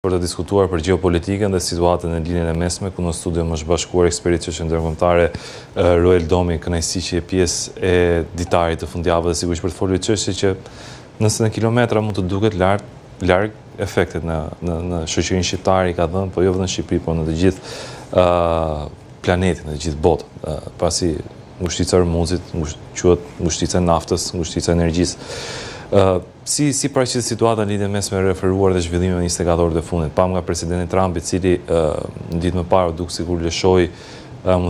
për të diskutuar për gjeopolitikën dhe situatën në linjën e mesme, ku në studio më është bashkuar eksperti që ndërkombëtare Roel Domi, kënaqësi që je pjesë e ditarit të fundjavës dhe sigurisht për të folur çështje që nëse në kilometra mund të duket larg efektet në shoqërinë shqiptare i ka dhënë, po jo vetëm në Shqipëri, por në të gjithë planetin, në të gjithë botën, pasi ngushtica e Hormuzit quhet ngushtica e naftës, ngushtica e energjisë. Si paraqitet situata në lidhje mesme referuar dhe zhvillimeve në 24 orët e fundit, pam nga presidenti Trump, i cili në ditë më parë duk sikur lëshoi,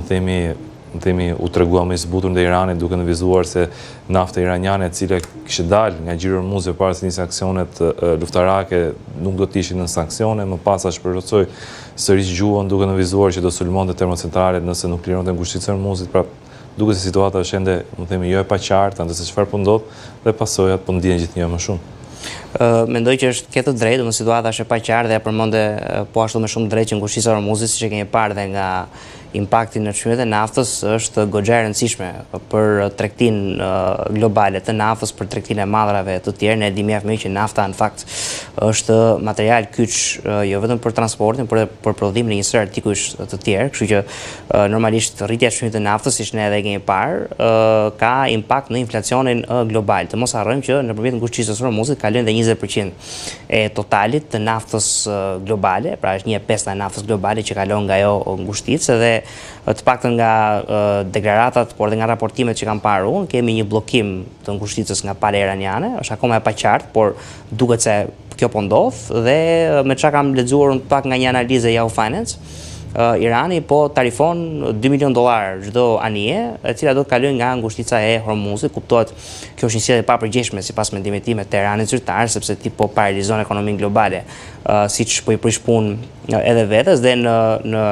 themi u tregua më i zbutur ndaj Iranit, duke nënvizuar se nafta iraniane e cila kishte dalë nga gjiri Hormuzit para se nisë aksionet luftarake, nuk do të ishin në sanksione, më pas shpërfaqësoi sërish gjuhën duke nënvizuar që do sulmonte termocentralet nëse nuk lironte ngushtica e Hormuzit. Pra, duke se situata është ende, jo e paqartë, anëse çfarë po ndodh dhe pasojat po ndihen gjithnjë më shumë. Mendoj që ke të drejtë, në situata është e paqartë dhe ja përmendë po ashtu me shumë drejtë që ngushtica e Hormuzit, siç e kemi parë dhe nga impakti në çmimet e naftës, është goxha e rëndësishme për tregtinë globale të naftës, për tregtinë e madrave të tjerë. Ne di mjaft mirë që nafta në fakt është material kyç jo vetëm për transportin, por edhe për prodhimin e një sër artikujsh të tjerë, kështu që normalisht rritja e çmimit të naftës, siç ne edhe kemi parë, ka impakt në inflacionin global. Të mos harrojmë që nëpërmjet ngushticës së Hormuzit kalojnë dhe 20% e totalit të naftës globale, pra është 1/5 e naftës globale që kalon nga ajo ngushticë dhe të paktën nga deklaratat, por dhe nga raportimet që kam parë unë, kemi një bllokim të ngushticës nga pala iraniane, është akoma e paqartë, por duket se kjo po ndodh dhe me çka kam lexuar unë pak nga një analizë e Yahoo Finance, Irani po tarifon $2 milion çdo anije, e cila do të kalojë nga ngushtica e Hormuzit. Kuptohet, kjo është një sjellje e papërgjeshme sipas mendimit tim të Teheranit zyrtar, sepse ti po paralizon ekonominë globale, siç po i prish punë edhe vetes dhe në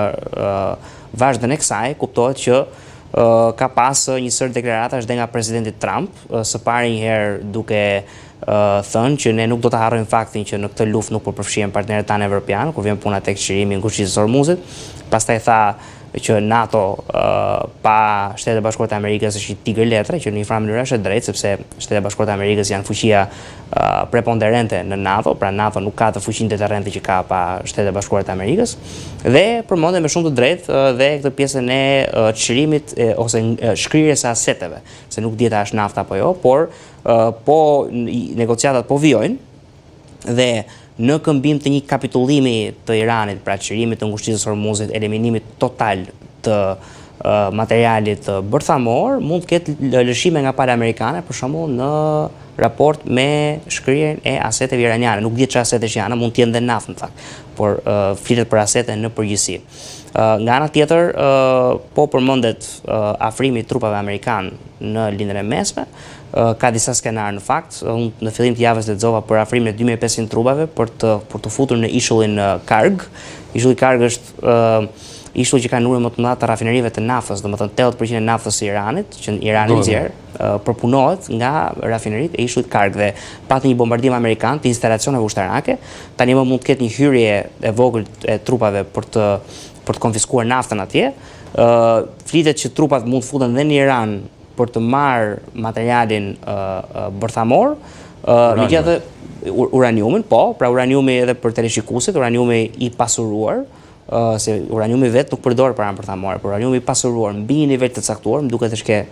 vazhdën e kësaj kuptohet që ka pas një sër deklaratash dhe nga presidenti Trump, së pari një herë duke thënë që ne nuk do të harrojmë faktin që në këtë luftë nuk po përfshihen partnerët tanë evropianë kur vjen puna tek çlirimi i ngushticës së Hormuzit. Pastaj tha që NATO pa Shtetet e Bashkuara të Amerikës është një tigër letre, që në një farë mënyrë është e drejtë, sepse Shtetet e Bashkuara të Amerikës janë fuqia preponderente në NATO, pra NATO nuk ka të fuqinë deterrente që ka pa Shtetet e Bashkuara të Amerikës, dhe përmendë me shumë të drejtë dhe këtë pjesën e çlirimit ose shkrirjes së aseteve, se nuk dieta është nafta apo jo, por po negociatat po vijojnë dhe në këmbim të një kapitullimi të Iranit, pra çlirimit të ngushticës së Hormuzit, eliminimit total të materialit bërthamor, mund të ketë lëshime nga pala amerikane, për shembull në raport me shkrirjen e aseteve iraniane. Nuk dihet çfarë asetesh janë, mund të jenë dhe naftë në fakt, por flitet për asete në përgjithësi. Nga ana tjetër, po përmendet afrimi i trupave amerikan në lindjen e mesme. Ka disa skenarë në fakt. Unë në fillim të javës lexova për afrimin e 2500 trupave për të futur në ishullin Karg. Ishulli Karg është ishulli që ka numrin më të madh të rafinerive të naftës, domethënë 80% e naftës së Iranit, që Irani nxjerr, përpunohet nga rafineritë e ishullit Karg dhe pati një bombardim amerikan të instalacioneve ushtarake. Tani më mund të ketë një hyrje e vogël e trupave për të konfiskuar naftën atje. Flitet që trupat mund të futen dhe në Iran për të marrë materialin bërthamor, megjithatë uraniumin, po, pra uraniumi edhe për teleshikuesit, uraniumi i pasuruar, se uraniumi vetë nuk përdoret për armë bërthamore, por uraniumi i pasuruar mbi një nivel të caktuar, më duket se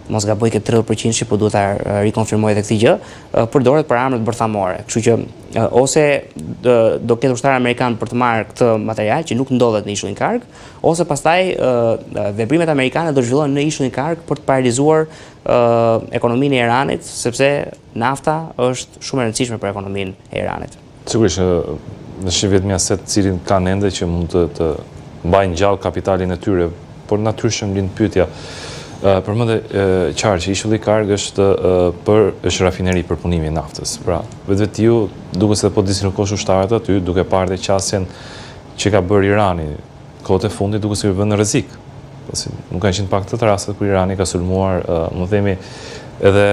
mos gaboj ke 30% që po duhet ta rikonfirmoj edhe këtë gjë, përdoret për armët bërthamore. Kështu që ose do ketë ushtar amerikan për të marrë këtë material që nuk ndodhet në ishullin Karg, ose pastaj veprimet amerikane do zhvillohen në ishullin Karg për të paralizuar ekonominë e Iranit, sepse nafta është shumë e rëndësishme për ekonominë e Iranit. Sigurisht, në shqivet një aset cilin kanë ende që mund të mbajnë gjallë kapitalin e tyre, por natyrshëm lind pyetja. Përmendë qartë që ishulli Karg është rafineri për punimin e naftës. Pra, vetë ju duket se po dislokoshu ushtarët aty, duke parë dhe qasjen që ka bërë Irani kohët e fundit, duke se vënë në rrezik. Nuk kanë qenë pak të rastet kur Irani ka sulmuar, më themi, edhe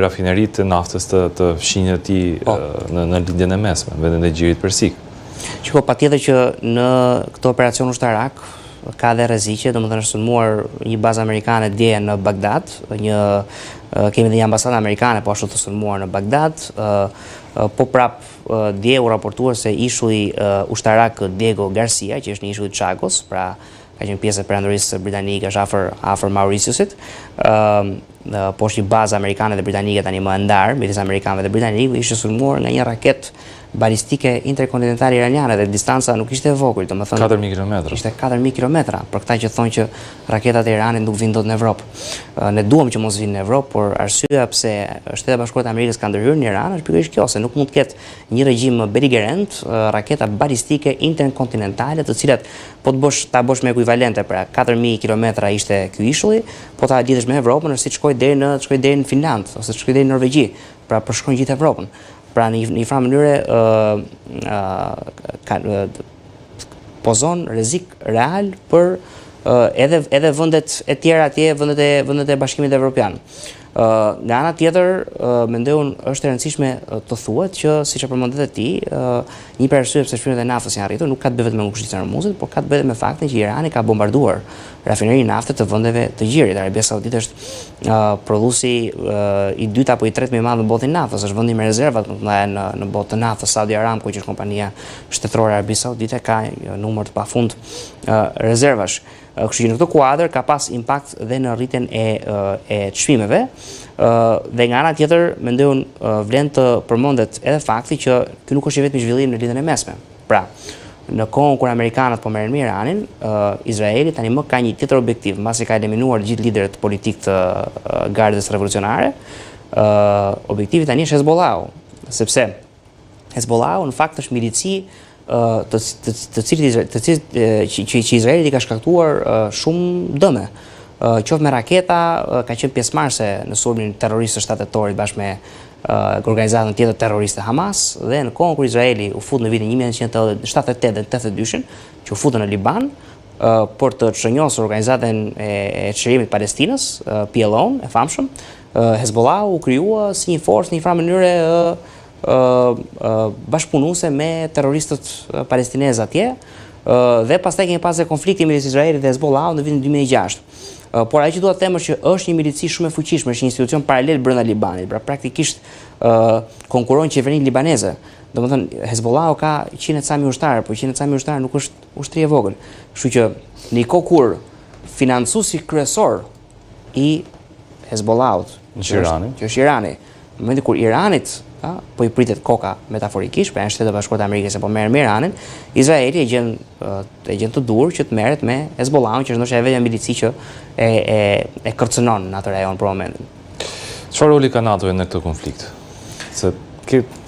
rafineritë e naftës të fshinjë të tij në lindjen e mesme, në vendin e Gjirit Persik. Shiko, patjetër që në këtë operacion ushtarak ka dhe rreziqe, domethënë është sulmuar një bazë amerikane dje në Bagdad, kemi dhe një ambasadë amerikane po ashtu të sulmuar në Bagdad, po prap dje u raportuar se ishulli ushtarak Diego Garcia, që është një ishull i Chagos, pra ka qenë pjesë e perandorisë britanike, është afër Mauritiusit, po është një bazë amerikane dhe britanike tani më ndarë, midis amerikanëve dhe britanikëve, ishte sulmuar nga një raket balistike interkontinentale iraniane dhe distanca nuk ishte e vogël, domethënë 4000 kilometra. Ishte 4000 kilometra, për këta që thonë që raketat e Iranit nuk vinë dot në Evropë. Ne duam që mos vinë në Evropë, por arsyeja pse Shtetet e Bashkuara të Amerikës kanë ndërhyrë në Iran është pikërisht kjo, se nuk mund të ketë një regjim beligerant, raketa balistike interkontinentale, të cilat po ta bësh me ekuivalente, pra 4000 kilometra ishte ky ishulli, po ta lidhësh me Evropën, është siç shkoj deri në Finland ose shkoj deri në Norvegji, pra përshkruan gjithë Evropën. Pra në një farë mënyre pozon rrezik real për edhe vendet e tjera atje, vendet e Bashkimit Evropian. Nga ana tjetër, mendoj unë është e rëndësishme të thuhet që, siç e përmendet ti, një për arsye pse shpërndarjet e naftës janë arritur, nuk ka të bëjë vetëm me ngushëllisjen e Hormuzit, por ka të bëjë me faktin që Irani ka bombarduar rafinerinë nafte të vendeve të gjirit. Arabia Saudite është prodhuesi i dytë apo i tretë më i madh në botën e naftës, është vendi me rezervat më të mëdha në botë të naftës. Saudi Aramco, që është kompania shtetërore e Arabisë Saudite, ka një numër të pafund rezervash. Kështu që në këtë kuadër ka pas impakt dhe në rritjen e çmimeve, dhe nga ana tjetër mendoj unë vlen të përmendet edhe fakti që ky nuk është vetëm zhvillim në lidhjen e mesme. Pra, në kohën kur amerikanët po merren me Iranin, Izraeli tani më ka një tjetër objektiv, mbasi ka eliminuar gjithë liderët politik të Gardës Revolucionare. Objektivi tani është Hezbollahu, sepse Hezbollahu në fakt është milici të cilit që Izraeli ka shkaktuar shumë dëme. Qoftë me raketa, ka qenë pjesëmarrëse në sulmin terrorist të 7 tetorit bashkë me organizatën tjetër terroriste Hamas, dhe në kohën kur Izraeli u fut në vitin 1978 dhe 82, që u futën në Liban për të çrënjosur organizatën e çlirimit Palestinës, PLO, e famshëm, Hezbollahu u krijua si një forcë në një farë mënyre bashkëpunuese me terroristët palestinezë atje, dhe pastaj kemi pasur konfliktin midis Izraelit dhe Hezbollahu në vitin 2006. Por ajo që dua të them është që është një milici shumë e fuqishme, është një institucion paralel brenda Libanit, pra praktikisht konkuron qeverinë libaneze. Domethënë Hezbollahu ka 100 ca mijë ushtarë, por 100 ca mijë ushtarë nuk është ushtri e vogël. Kështu që në një kohë kur financuesi kryesor i Hezbollahut që është Irani, në momentin kur Iranit po i pritet koka metaforikisht, pra në Shtetet e Bashkuara të Amerikës se po merren me Iranin, Izraeli e gjen të dur që të merret me Hezbollahun, që është ndoshta vetëm milici që e kërcënon në atë rajon për momentin. Çfarë roli ka NATO në këtë konflikt? Se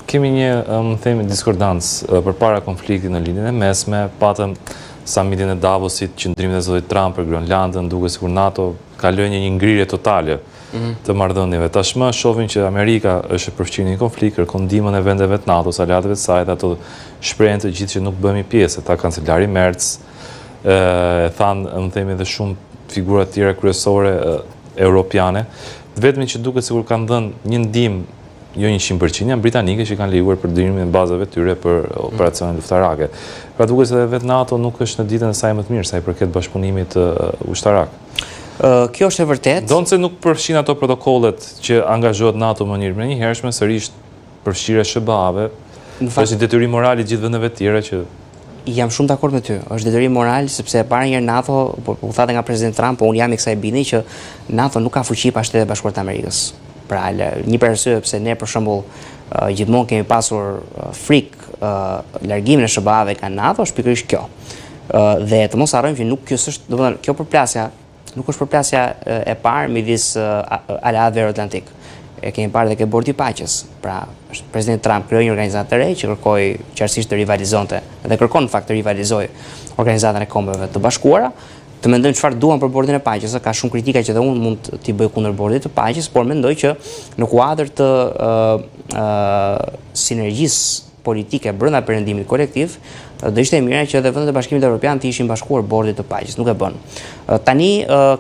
kemi një, më themi, diskordancë përpara konfliktit në lindjen e mesme, patëm summitin e Davosit, qëndrimin e zotit Trump për Groenlandën, duke sikur NATO ka lënë një ngrirje totale të marrëdhënieve. Tashmë shohim që Amerika është e përfshirë në një konflikt, kërkon ndihmën e vendeve të NATO-s, aleatëve të saj, ato shprehen të gjithë që nuk bëhemi pjesë. Ta kancelari Merz thanë, më themi, edhe shumë figura të tjera kryesore europiane, vetëm që duket sikur kanë dhënë një ndihmë jo 100%, janë britanike që kanë lejuar përdorimin e bazave tyre për operacione luftarake. Pra duket se vetë NATO nuk është në ditën e saj më të mirë sa i përket bashkëpunimit ushtarak. Kjo është e vërtet. Donë se nuk përfshin ato protokollet që angazhohet NATO më njëhershme, sërish përfshirja SBA-ve, është një detyrim moral i gjithë vendeve tjera që... Jam shumë dakord me ty. Është detyrim moral sepse para njëherë NATO, u thate nga president Trump, po unë jam i kësaj bindje që NATO nuk ka fuqi pa Shtetet e Bashkuara të Amerikës. Pra, një për arsye pse ne për shembull gjithmonë kemi pasur frikë largimin e SBA-ve nga NATO, është pikërisht kjo. Dhe të mos harrojmë që nuk kjo përplasja nuk është përplasja e parë midis aleatëve euroatlantik. E kemi parë dhe ke bordi i paqes. Pra, president Trump krijoi një organizatë të re që kërkoi qartësisht të rivalizonte dhe kërkon në fakt të rivalizojë Organizatën e Kombeve të Bashkuara. Të mendojmë çfarë duan për bordin e paqes, ka shumë kritika që edhe unë mund t'i bëj kundër bordit të paqes, por mendoj që në kuadër të sinergjisë politike brenda perëndimit kolektiv, do ishte mirë që edhe vendet e Bashkimit Evropian të ishin bashkuar bordit të paqes, nuk e bën. Tani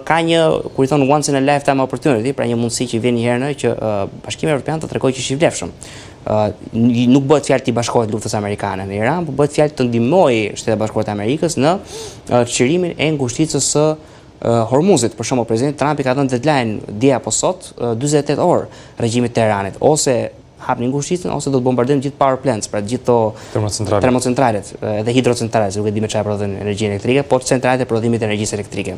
ka një, kur i thon once in a lifetime opportunity, pra një mundësi që vjen një herë që Bashkimi Evropian të tregojë që është i vlefshëm. Nuk bëhet fjalë të bashkohet luftës amerikane në Iran, por bëhet fjalë të ndihmojë Shtetet e Bashkuara të Amerikës në çlirimin e ngushticës së Hormuzit. Për shembull, presidenti Trump i ka dhënë deadline dje apo sot 48 orë regjimit të Iranit, ose hapni ngushticën ose do të bombardojmë gjithë power plants, pra gjithë to termocentralet dhe hidrocentralet, nuk e di me çfarë prodhojnë energji elektrike, por centralet e prodhimit të energjisë elektrike.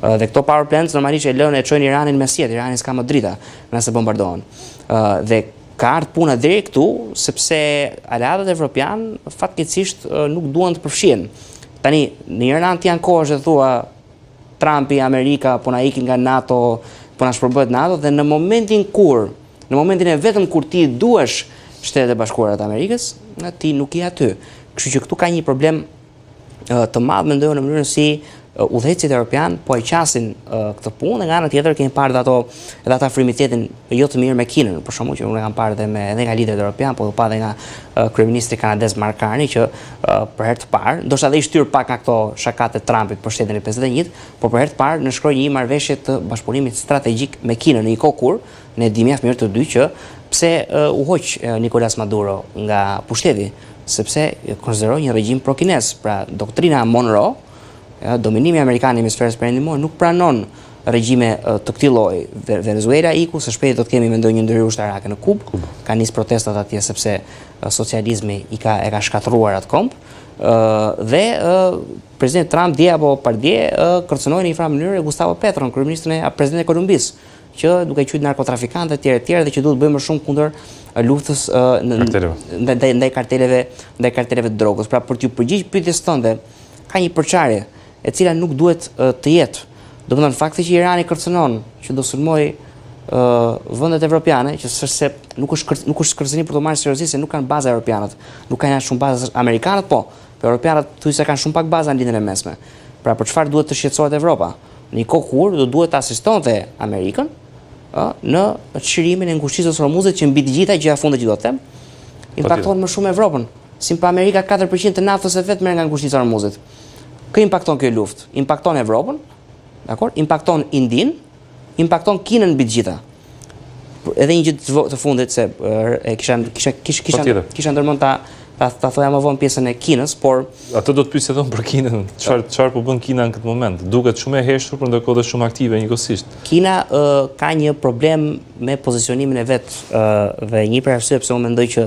Dhe këto power plants normalisht e çojnë Iranin me sjet, Irani s'ka më drita nëse bombardohen. Dhe ka ardhur puna deri këtu sepse aleatët evropian fatkeqësisht nuk duan të përfshihen. Tani në Iran janë kohë që thua Trumpi, Amerika po na ikin nga NATO, po na shpërbëhet NATO dhe në momentin e vetëm kur ti duash Shtetet e Bashkuara të Amerikës, ti nuk je aty. Kështu që këtu ka një problem të madh mendoj në mënyrën si udhëheqësit evropian po e qasin këtë punë, dhe nga ana tjetër kemi parë edhe ata frimiteten jo të mirë me Kinën, për shkakun që unë kam parë edhe nga liderët evropian, po pa edhe nga kryeministri kanadez Mark Carney që për herë të parë, ndoshta edhe i shtyr pak nga këto shakat e Trumpit për shtetin e 51, por për herë të parë në shkroi një marrëveshje të bashkëpunimit strategjik me Kinën në një kohë kur ne di mjaft mirë të dy që pse u hoq Nicolas Maduro nga pushteti, sepse konsideroi një regjim pro-kinez, pra doktrina Monroe, dominimi amerikan në hemisferën perëndimor nuk pranon regjime të këtij lloji. Venezuela iku, së shpejti do të kemi mendoj një ndërhyrje ushtarake në Kubë. Ka nis protestat atje sepse socializmi e ka shkatërruar atë komb. Dhe presidenti Trump dje apo pardje kërcënoi në një farë mënyrë Gustavo Petron, kryeministrin e presidentit e Kolumbisë, që duke qujtur narkotrafikantë etj dhe që duhet bëjmë më shumë kundër luftës ndaj karteleve të drogës. Pra për t'ju përgjigjur pyetjes tënde, ka një përçarje e cila nuk duhet të jetë. Domethënë fakti që Irani kërcënon që do sulmoj vendet evropiane, që s'është nuk është kërcënim për të marrë seriozisht se nuk kanë baza europianët, nuk kanë shumë baza amerikanët, po europianët thuaj se kanë shumë pak baza në lindjen e mesme. Pra për çfarë duhet të shqetësohet Evropa? Në një kohë kur do duhet të asistonte Amerikën në çlimin e ngushticës së Hormuzit që mbi të gjitha gjëja fundit që do të them, impakton më shumë Evropën. Si pa Amerika 4% të naftës e vet merr nga ngushtica e Hormuzit. Kë impakton kjo luftë? Impakton Evropën, dakor? Impakton Indin, impakton Kinën mbi të gjitha. Edhe një gjë të fundit se kisha ndërmend ta thoja më vonë pjesën e Kinës, por atë do të pyesë edhe për Kinën, çfarë po bën Kina në këtë moment? Duket shumë e heshtur, por ndërkohë është shumë aktive njëkohësisht. Kina ka një problem me pozicionimin e vet dhe një prej arsyeve pse unë mendoj që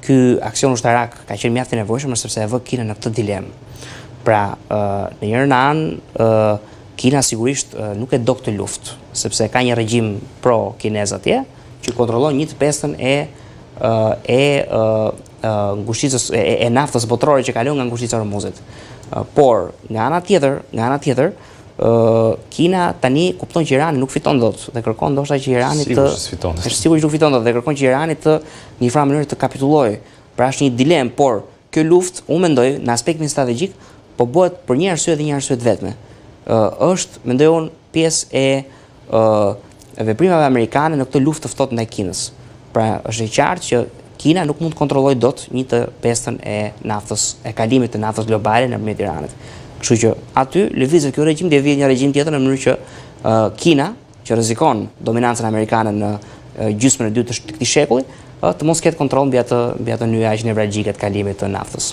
ky aksion ushtarak ka qenë mjaft i nevojshëm është sepse e vë Kinën në këtë dilemë. Pra, në njërin anë, Kina sigurisht nuk e do këtë luftë, sepse ka një regjim pro-kinez atje, që kontrollon 1/5 e naftës botërore që kalon nga ngushtica e Hormuzit. Por nga ana tjetër, Kina tani kupton që Irani nuk fiton dot dhe kërkon ndoshta që Irani sigurisht nuk fiton dot dhe kërkon që Irani të në një farë mënyrë të kapitullojë. Pra është një dilemë, por kjo luftë unë mendoj në aspektin strategjik po bëhet për një arsye dhe një arsye të vetme. Është mendoj unë pjesë e veprimave amerikane në këtë luftë të ftohtë ndaj Kinës. Pra është e qartë që Kina nuk mund të kontrollojë dot 1/5 e naftës, e kalimit të naftës globale nëpërmjet Iranit. Kështu që aty lëvizet ky regjim dhe vjen një regjim tjetër në mënyrë që Kina, që rrezikon dominancën amerikane në gjysmën e dytë të këtij shekulli, të mos ketë kontroll mbi atë nyje aq nevralgjike të kalimit të naftës.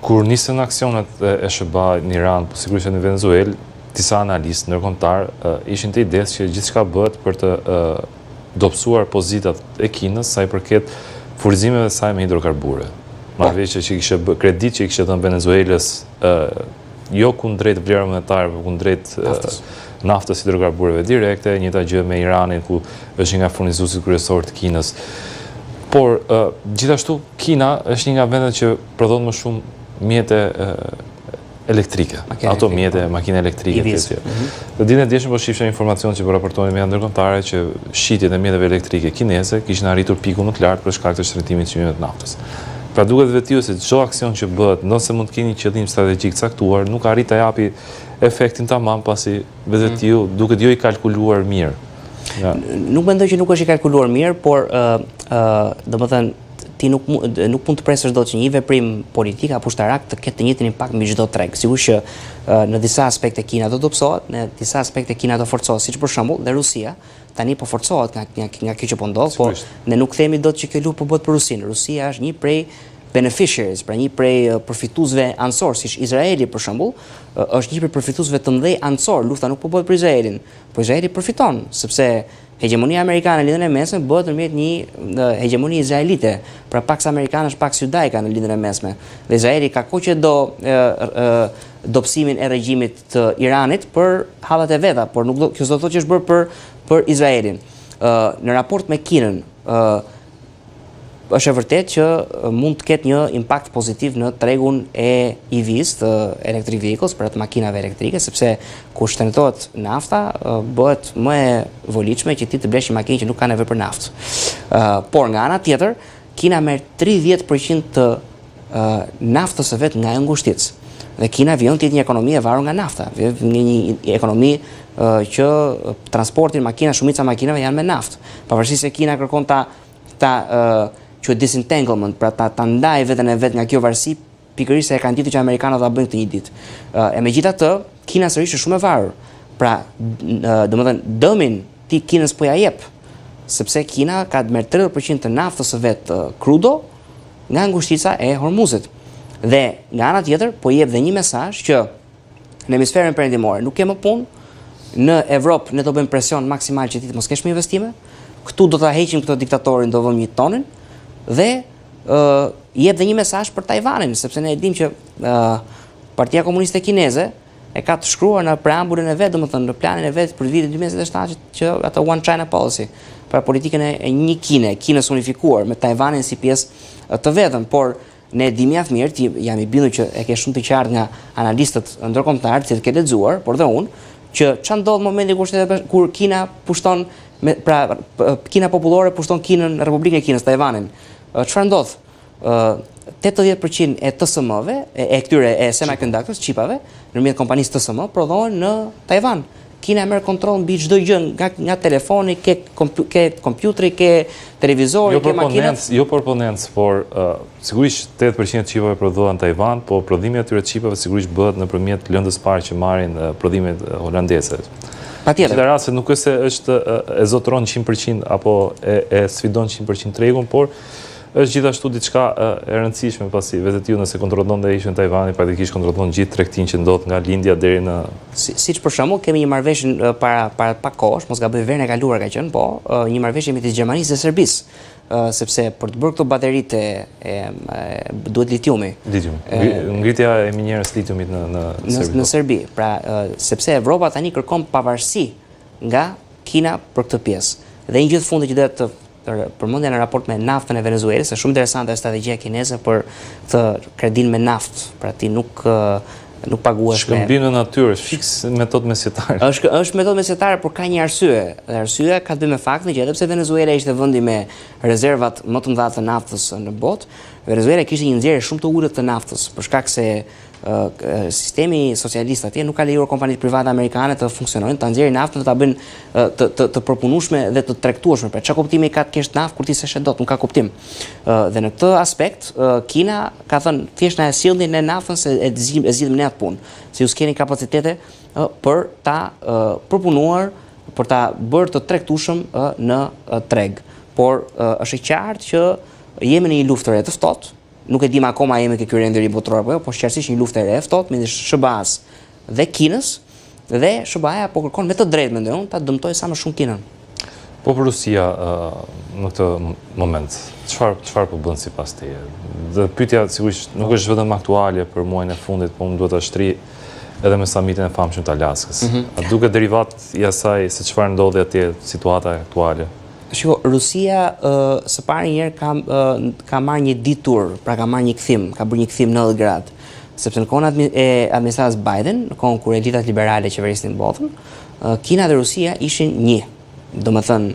Kur nisën aksionet e SBA në Iran, po sigurisht në Venezuelë, disa analistë ndërkombëtar ishin të idesë që gjithçka bëhet për të dobësuar pozitat e Kinës sa i përket furnizimeve të saj me hidrokarbure. Marrëveshje që kishte kredit që kishte dhënë Venezuelës jo kundrejt vlerave monetare, por kundrejt naftës hidrokarbureve direkte, njëjta gjë me Iranin ku është një nga furnizuesit kryesorë të Kinës. Por gjithashtu Kina është një nga vendet që prodhon më shumë mjete elektrike, automjete, makine elektrike etj. Dhe ditën e djeshme po shifsha informacion që po raportonin media ndërkombëtare që shitjet e mjeteve elektrike kineze kishin arritur pikun më të lartë për shkak të shtrëngimit të çmimeve të naftës. Pra duket vetiu se çdo aksion që bëhet, nëse mund të keni një qëllim strategjik caktuar, nuk arrit ta japi efektin tamam pasi vetiu duket jo i kalkuluar mirë. Ja. Nuk mendoj që nuk është i kalkuluar mirë, por domethënë ti nuk mund të presësh dot që një veprim politik apo ushtarak të ketë të njëjtin impakt mbi çdo treg. Sigurisht që në disa aspekte Kina do dobësohet, në disa aspekte Kina do forcohet, siç për shembull dhe Rusia tani po forcohet nga kjo që po ndodh, por ne nuk themi dot që kjo luftë po bëhet për Rusinë. Rusia është një prej beneficiaries, pra një prej përfituesve ansor, siç Izraeli për shembull, është një prej përfituesve të mëdhej ansor. Lufta nuk po bëhet për Izraelin, po Izraeli përfiton, sepse hegemonia amerikane në lindjen e mesme bëhet nëpërmjet një hegemoni izraelite, pra pax amerikane është pax judaika në lindjen e mesme. Dhe Izraeli ka kohë që do dobësimin e regjimit të Iranit për hallat e veta, por nuk do, kjo s'do të thotë që është bërë për Izraelin. Në raport me Kinën, është e vërtet që mund të ketë një impakt pozitiv në tregun e EVs, të electric vehicles, për atë makinave elektrike, sepse kur shtrëngëtohet nafta, bëhet më e volitshme që ti të blesh një makinë që nuk ka nevojë për naftë. Por nga ana tjetër, Kina merr 30% të naftës së vet nga e ngushticë. Dhe Kina vjen të jetë një ekonomi e varur nga nafta, një ekonomi që transportin makina, shumica makinave janë me naftë. Pavarësisht se Kina kërkon që disentanglement, pra ta ndaj veten e vet nga kjo varësi, pikërisht se e kanë ditur që amerikanët ta bëjnë këtë një ditë. E megjithatë, Kina sërish është shumë e varur. Pra, domethënë dëmin ti Kinës po ja jep, sepse Kina ka merr 30% të naftës së vet crudo nga ngushtica e Hormuzit. Dhe nga ana tjetër po jep dhe një mesazh që në hemisferin perëndimor nuk kemë punë, në Evropë ne do bëjmë presion maksimal që ti të mos kesh më investime, këtu do ta heqim këtë diktatorin, do vëmë një tonin, dhe jep dhe një mesazh për Tajvanin, sepse ne e dimë që Partia Komuniste Kineze e ka të shkruar në preambulin e vet, domethënë në planin e vet për vitin 2027 që ato One China Policy, pra politikën e një Kine, Kinës unifikuar me Tajvanin si pjesë të vetëm, por ne di mjaft mirë, jam i bindur që e ke shumë të qartë nga analistët ndërkombëtar që ke lexuar, por dhe unë, që çfarë ndodh në momentin kur Kina pushton Kina popullore pushton Kinën, Republikën e Kinës, Tajvanin. Çfarë ndodh? 80% e TSM-ve, e këtyre e semiconductors, chipave, nëpërmjet kompanisë TSM, prodhohen në Tajvan. Kina merr kontroll mbi çdo gjë, nga telefoni, ke kompjuteri, ke televizori, ke makinat. Jo proponents, por sigurisht 80% e çipave prodhohen në Tajvan, po prodhimi atyre çipave sigurisht bëhet nëpërmjet lëndës parë që marrin prodhimet holandeze. Patjetër. Në rast se nuk është e zotëron 100% apo e sfidon 100% tregun, por është gjithashtu diçka e rëndësishme, pasi vetë ju nëse kontrollon dhe ishën Tajvani, praktikisht kontrollon gjithë tregtinë që ndodh nga lindja deri në siç për shembull kemi një marrëveshje para pak kohësh, mos gaboj verën e kaluar ka qenë, po një marrëveshje midis Gjermanisë dhe Serbisë. Sepse për të bërë këto bateritë duhet litiumi. Ngritja e minjerës litiumit në Serbi. Pra, sepse Evropa tani kërkon pavarësi nga Kina për këtë pjesë. Dhe një gjë të fundit që do të përmendja në raport me naftën e Venezuelës, është shumë interesante strategjia kineze për të kredin me naftë. Pra ti nuk paguash me shkëmbim në natyrë, është fiks metodë mesjetare. Është metodë mesjetare, por ka një arsye. Dhe arsyeja ka të bëjë me faktin që edhe pse Venezuela ishte vendi me rezervat më të mëdha të naftës në botë, Venezuela kishte një nxjerrje shumë të ulët të naftës, për shkak se sistemi socialist atje nuk ka lejuar kompanitë private amerikane të funksionojnë, ta nxjerrin naftën, ta bëjnë të përpunueshme dhe të tregtueshme. Pra çka kuptimi ka të kesh naftë kur ti s'e dot, nuk ka kuptim. Dhe në këtë aspekt Kina ka thënë thjesht na e sillni në naftën se e zgjidhim ne atë punë. Se ju s'keni kapacitete për ta përpunuar, për ta bërë të tregtueshëm në treg. Por është e qartë që jemi në një luftë të ftohtë. Nuk e dim akoma jemi ke ky rendëri botror apo jo, po qartësisht një luftë e ftohtë midis SBA-s dhe Kinës, dhe SBA-ja po kërkon me të drejtë, mendoj unë, ta dëmtojë sa më shumë Kinën. Po për Rusia në këtë moment, çfarë po bën sipas teje? Dhe pyetja sigurisht nuk është vetëm aktuale për muajin e fundit, po më duhet ta shtri edhe me samitin e famshëm të Alaskës. A duket derivat i asaj se çfarë ndodhi atje, situata aktuale? Shiko, Rusia së pari njerë ka marrë një detour, pra ka marrë një kthim, ka bërë një kthim 90 gradë, sepse në kohën e administratës Biden, në kohën kur elitat liberale qeverisnin botën, Kina dhe Rusia ishin një. Domethënë,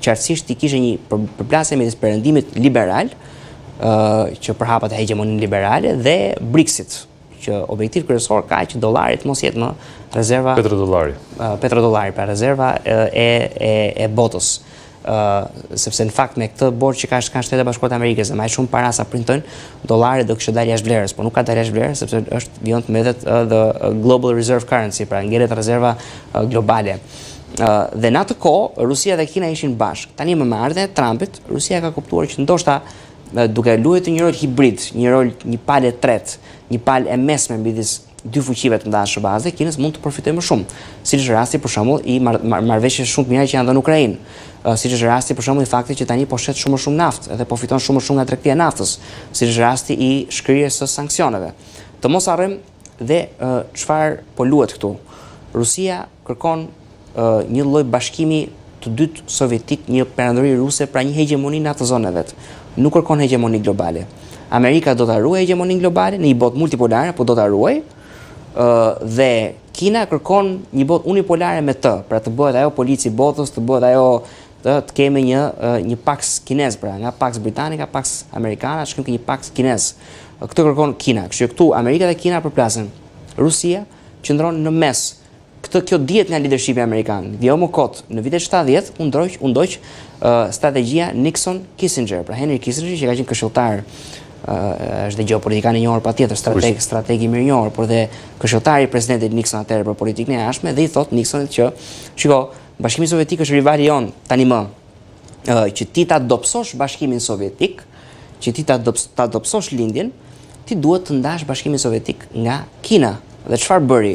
qartësisht i kishte një përplasje midis perëndimit liberal, që përhapat hegemoninë liberale, dhe BRICS-it, që objektiv kryesor ka që dollari të mos jetë më rezerva petrodollari, pra rezerva e botës. Sepse në fakt me këtë borxh që kanë Shtetet Bashkuara të Amerikës dhe më shumë para sa printojnë, dollari do kishte dalë jashtë vlerës, por nuk ka dalë jashtë vlerës sepse është vjen të mbetët the global reserve currency, pra ngjelet rezerva globale. Dhe në atë kohë Rusia dhe Kina ishin bashkë. Tani me ardhen e Trumpit, Rusia ka kuptuar që ndoshta duke luajtur një rol hibrid, një palë e tretë, një palë e mesme midis dy fuqive të ndashë baze, Kinës mund të përfitojë më shumë, siç është rasti për shembull i marrëveshjeve shumë të mira që janë dhënë në Ukrainë, siç është rasti për shembull i faktit që tani po shet shumë më shumë naftë dhe po fiton shumë më shumë nga tregtia e naftës, siç është rasti i shkrirjes së sanksioneve. Të mos harrojmë dhe çfarë po luhet këtu. Rusia kërkon një lloj bashkimi të dytë sovjetik, një perandori ruse pra një hegemoni në atë zonë vet. Nuk kërkon hegemoni globale. Amerika do ta ruajë hegemonin globale në një botë multipolare, po do ta ruajë. Dhe Kina kërkon një botë unipolare me të, pra të bëhet ajo polici i botës, të bëhet ajo të kemi një Pax kinez, pra nga Pax britanika, Pax amerikana, shkrim një Pax kinez. Këtë kërkon Kina. Kështu që këtu Amerika dhe Kina përplasen. Rusia qëndron në mes. Kjo dihet nga leadershipi amerikan. Jo më kot, në vitet 70 u ndoq strategjia Nixon-Kissinger. Pra Henry Kissinger që ka qenë këshilltar, është dhe geopolitikan e njohur patjetër, strateg i mirë njohur, por dhe këshilltari i presidentit Nixon atëherë për politikën e jashtme, dhe i thot Nixonit që, shiko, Bashkimi Sovjetik është rivali jon tani më, që ti ta dobësosh Bashkimin Sovjetik, që ti ta dobësosh lindjen, ti duhet të ndash Bashkimin Sovjetik nga Kina. Dhe çfarë bëri?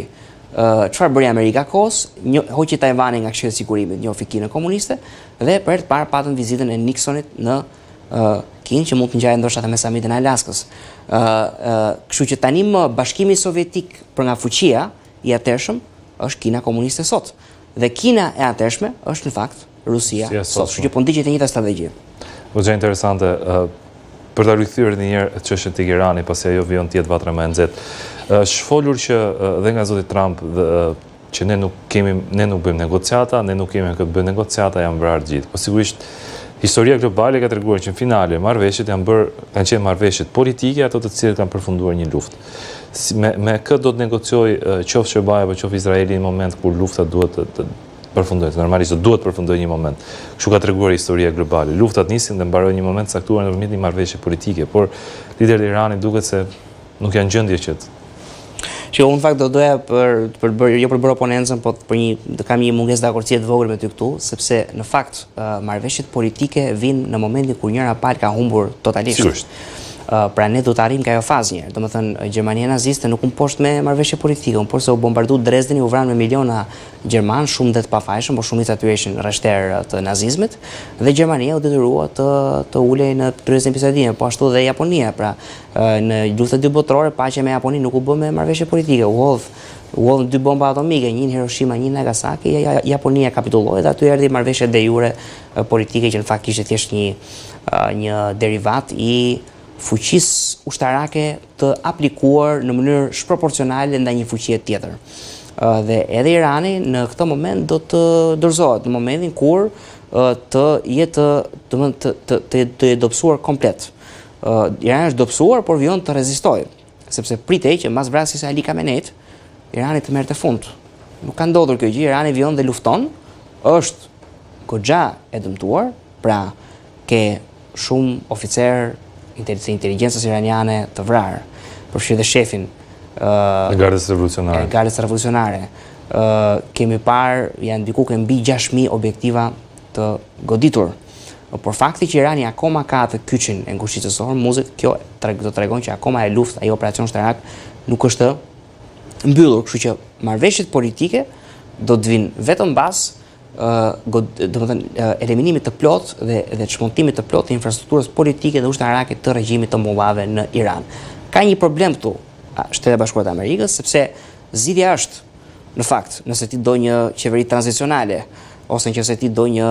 Çfarë bëri Amerika kohës? Hoqi Tajvanin nga Këshilli i Sigurimit, njofi Kinën komuniste, dhe për herë të parë patën vizitën e Nixonit në Kinë, që mund të ngjajë ndoshta me samitin e Alaskës. Kështu që tani më Bashkimi Sovjetik për nga fuqia i atërshëm është Kina komuniste sot. Dhe Kina e atërshme është në fakt Rusia sot. Kështu që po ndiqet e njëjta strategji. Është interesante për ta rikthyer edhe një herë çështën tek Irani, pasi ajo vjen të jetë vatra më e nxehtë. Është folur që dhe nga zoti Trump që ne nuk bëjmë negociata, ne nuk kemi këtë bëjmë negociata, janë vrarë gjithë. Po sigurisht historia globale ka treguar që në finale marrëveshjet kanë qenë marrëveshjet politike, ato të cilët kanë përfunduar një luftë. Me këtë do të negociojë qoftë Shqipëria apo qoftë Izraeli në moment kur lufta duhet të përfundojë. Normalisht do duhet përfundojë një moment. Kështu ka treguar historia globale. Luftat nisin dhe mbarojnë një moment caktuar nëpërmjet një marrëveshje politike, por liderët e Iranit duket se nuk janë gjendje që që unë fakt do doja për bërë, jo për bërë oponencën, po kam një mungesë dakordësie të vogël me ty këtu, sepse në fakt marrëveshjet politike vinë në momentin kur njëra palë ka humbur totalisht. Sigurisht. Pra ne do të arrijmë ka ajo fazë një herë. Domethënë Gjermania naziste nuk u mposht me marrëveshje politike, u mposht se u bombardu Dresdeni, u vranë me miliona gjerman, shumë dhe të pafajshëm, por shumica aty ishin rreshterë të nazizmit, dhe Gjermania u detyrua të ulej në tryezën episodike, po ashtu dhe Japonia. Pra në luftën dy botërore paqja me Japoninë nuk u bë me marrëveshje politike, u hodhën dy bomba atomike, një në Hiroshima, një në Nagasaki, Japonia kapitulloi dhe aty erdhi marrëveshja de jure politike që në fakt ishte thjesht një derivat i fuqisë ushtarake të aplikuar në mënyrë shproporcionale ndaj një fuqie tjetër. Dhe edhe Irani në këtë moment do të dorëzohet në momentin kur të jetë të dobësuar komplet. Irani është dobësuar, por vjen të rezistojë, sepse pritej që mbas vrasjes së Ali Khameneit, Irani të merrte fund. Nuk ka ndodhur kjo gjë, Irani vjen dhe lufton, është goxha e dëmtuar, pra ke shumë oficer inteligjencës iraniane të vrarë, përfshirë dhe shefin e Gardës Revolucionare. Kemi parë, janë diku ke mbi 6.000 objektiva të goditur. Por fakti që Irani akoma ka atë kyçin e ngushëllisor, muzet, kjo do tregon që akoma e luftë, ai operacion ushtarak nuk është mbyllur, kështu që marrëveshjet politike do të vinë vetëm mbas eliminimit të plot dhe çmontimit të plot të infrastrukturës politike dhe ushtarake të regjimit të Mullave në Iran. Ka një problem këtu Shtetet e Bashkuara të Amerikës, sepse zgjidhja është, në fakt, nëse ti do një qeveri tranzicionale, ose nëse ti do një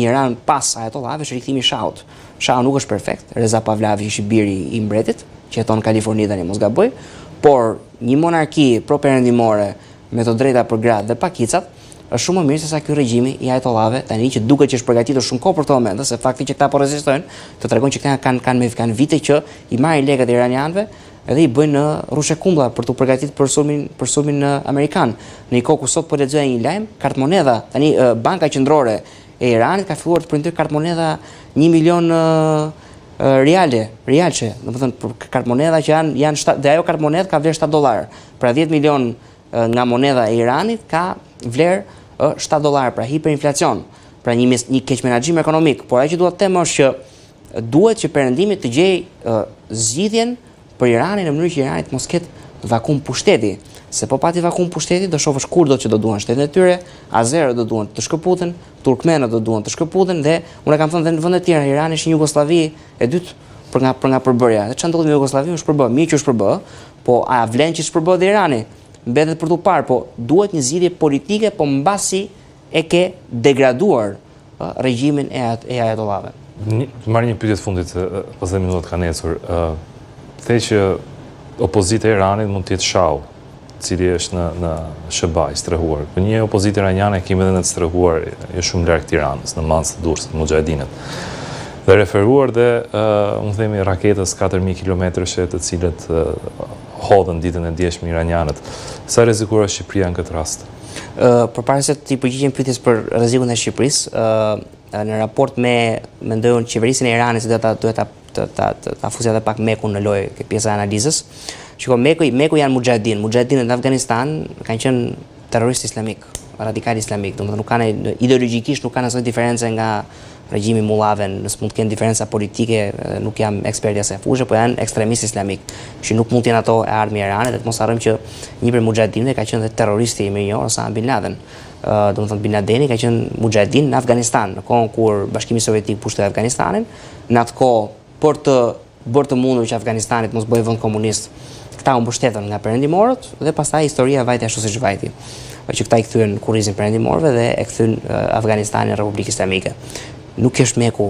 Iran pas ajatollave, është rikthimi i Shahut. Shahu nuk është perfekt, Reza Pahlavi ishi biri i mbretit, që jeton në Kaliforni tani mos gaboj, por një monarki pro-perëndimore me të drejta për gratë dhe pakicat është shumë më mirë se sa ky regjimi i ajatollave tani që duket që është përgatitur shumë kohë për këtë moment, se fakti që këta po rezistojnë të tregon që këta kanë vite që i marrin lekët e iranianëve edhe i bëjnë rrushe kumblla për të përgatitur për sulmin amerikan. Në një kohë ku sot po lexoja një lajm, kartmonedha, tani Banka Qendrore e Iranit ka filluar të printoj kartmonedha 1 milion rialçe, domethënë kartmonedha që janë dhe ajo kartmonedhë ka vlerë $7. Pra 10 milion nga monedha e Iranit ka vlerë $7, pra hiperinflacion, pra një keq menaxhim ekonomik. Por ajo që dua të them është që duhet që Perëndimi të gjejë zgjidhjen për Iranin në mënyrë që Irani të mos ketë vakum pushteti. Se po pati vakum pushteti, do shohësh kurdot që do duan shtetin e tyre, azerët do duan të shkëputen, turkmenët do duan të shkëputen dhe unë kam thënë dhe në vende të tjera Irani është një Jugosllavi e dytë për nga përbërja. Dhe çfarë ndodhi me Jugoslavinë është përbë, mirë që është përbë, po a vlen që shpërbë dhe Irani? Mbetet për tu parë, po duhet një zgjidhje politike, po mbasi e ke degraduar regjimin e ajatollave. Marr një pyetje të fundit, pas 10 minutat kanë ecur. The që opozita e Iranit mund të jetë Shau, cili është në Shëbaj, strehuar. Për një opozitë iraniane kemi edhe në të strehuar jo shumë larg Tiranës, në Mancë, Durrës, në Mujahedinët. Dhe referuar dhe, unë themi, raketës 4.000 kilometrëshe të cilët hodhën ditën e djeshme iranianët. Sa rrezikuar është Shqipëria në këtë rast? Përpara se të përgjigjem pyetjes për rrezikun e Shqipërisë, në raport me mendojun qeverisin e Iranit se duhet ta fusja edhe pak Mekun në lojë, kjo pjesa e analizës. Shiko, Meku janë Mujahedin. Mujahedinët në Afganistan kanë qenë terroristë islamik, radikal islamik. Domethënë ideologjikisht nuk kanë asnjë diferencë nga regjimi mullave, nësë mund të kenë diferenca politike, nuk jam ekspert asaj fushë, po janë ekstremistë islamik, që nuk mund të jenë ato e ardhmë e Iranit, dhe të mos harrojmë që një prej mujahedinëve ka qenë dhe terroristi i mirënjohur Osama Bin Laden. Domethënë Bin Ladeni ka qenë mujahedin në Afganistan, në kohën kur Bashkimi Sovjetik pushtoi Afganistanin, në atë kohë për të bërë të mundur që Afganistani të mos bëjë vend komunist, këta u mbështetën nga perëndimorët dhe pastaj historia vajti ashtu siç vajti. Që këta i kthyen kurrizin perëndimorëve dhe e kthyn Afganistanin në Republikë Islamike. Nuk është Meku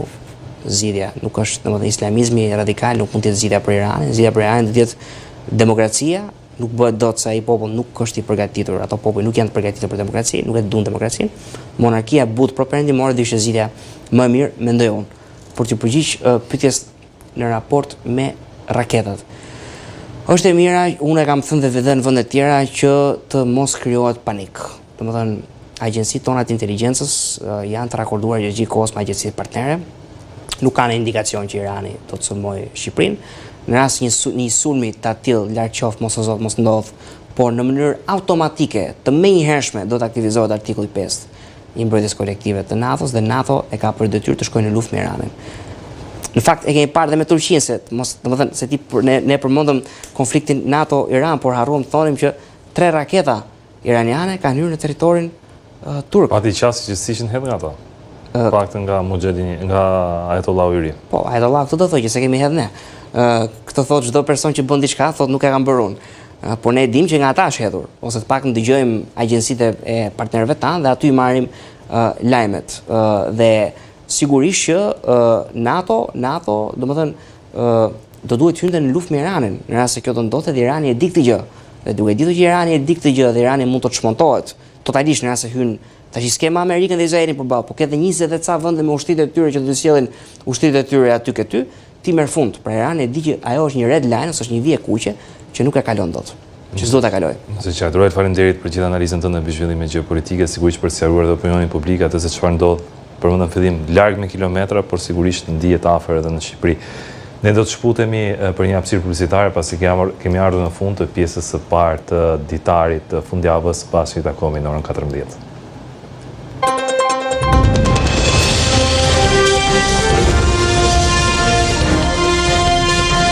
zgjidhja, nuk është, domethënë islamizmi radikal nuk mund të jetë zgjidhja për Iranin. Zgjidhja për Iranin do të jetë demokracia, nuk bëhet dot se ai popull nuk është i përgatitur, ato popull nuk janë të përgatitur për demokraci, nuk e duan demokracinë. Monarkia but pro-perëndimore do ishte zgjidhja më e mirë, mendoj unë. Për të përgjigj pyetjes në raport me raketat. Është e mira, unë e kam thënë edhe në vende të tjera që të mos krijohet panik. Domethënë agjencitë tona të inteligjencës janë të rakorduar që gjithë kohës me agjencitë partnere. Nuk kanë indikacion që Irani do të sulmojë Shqipërinë. Në rast një sulmi të tillë larg qoftë mos zot mos ndodh, por në mënyrë automatike të menjëhershme do të aktivizohet artikulli 5 i mbrojtjes kolektive të NATO-s dhe NATO e ka për detyrë të shkojë në luftë me Iranin. Në fakt e kemi parë dhe me Turqinë se domethënë se ne përmendëm konfliktin NATO-Iran, por harruam të thonim që 3 raketa iraniane kanë hyrë në territorin turk. Pati qasë që s'ishin hedhë nga ta? Paktën nga Mujahedini, nga Ajatollahu i ri. Po, Ajatollahu këtë do thotë që se kemi hedhë ne. Këtë thotë çdo person që bën diçka, thotë nuk e kam bërë unë. Por ne dimë që nga ata është hedhur, ose të paktën dëgjojmë agjencitë e partnerëve tanë dhe aty marrim lajmet. Dhe sigurisht që NATO, domethënë do duhet hynte në luftë me Iranin, në rast se kjo do ndodhte dhe Irani e di këtë gjë. Dhe duke ditur që Irani e di këtë gjë dhe Irani mund të çmontohet totalisht në rast se hyn tash skema Amerikën dhe Izraelin përballë, po këtë 20 e ca vende me ushtritë e tyre që do të sjellin ushtritë e tyre aty këty, ti merr fund. Pra Irani e di që ajo është një red line, ose është një vije kuqe që nuk e kalon dot. Që s'do ta kaloj. Nëse qartërohet, faleminderit për gjithë analizën tënde mbi zhvillimin gjeopolitik, sigurisht për të sqaruar edhe opinionin publik atë se çfarë ndodh përmendëm fillim larg me kilometra, por sigurisht ndihet afër edhe në Shqipëri. Ne do të shputemi për një hapësirë publicitare pasi kemi ardhur në fund të pjesës së parë të ditarit të fundjavës, pasi takohemi në orën 14.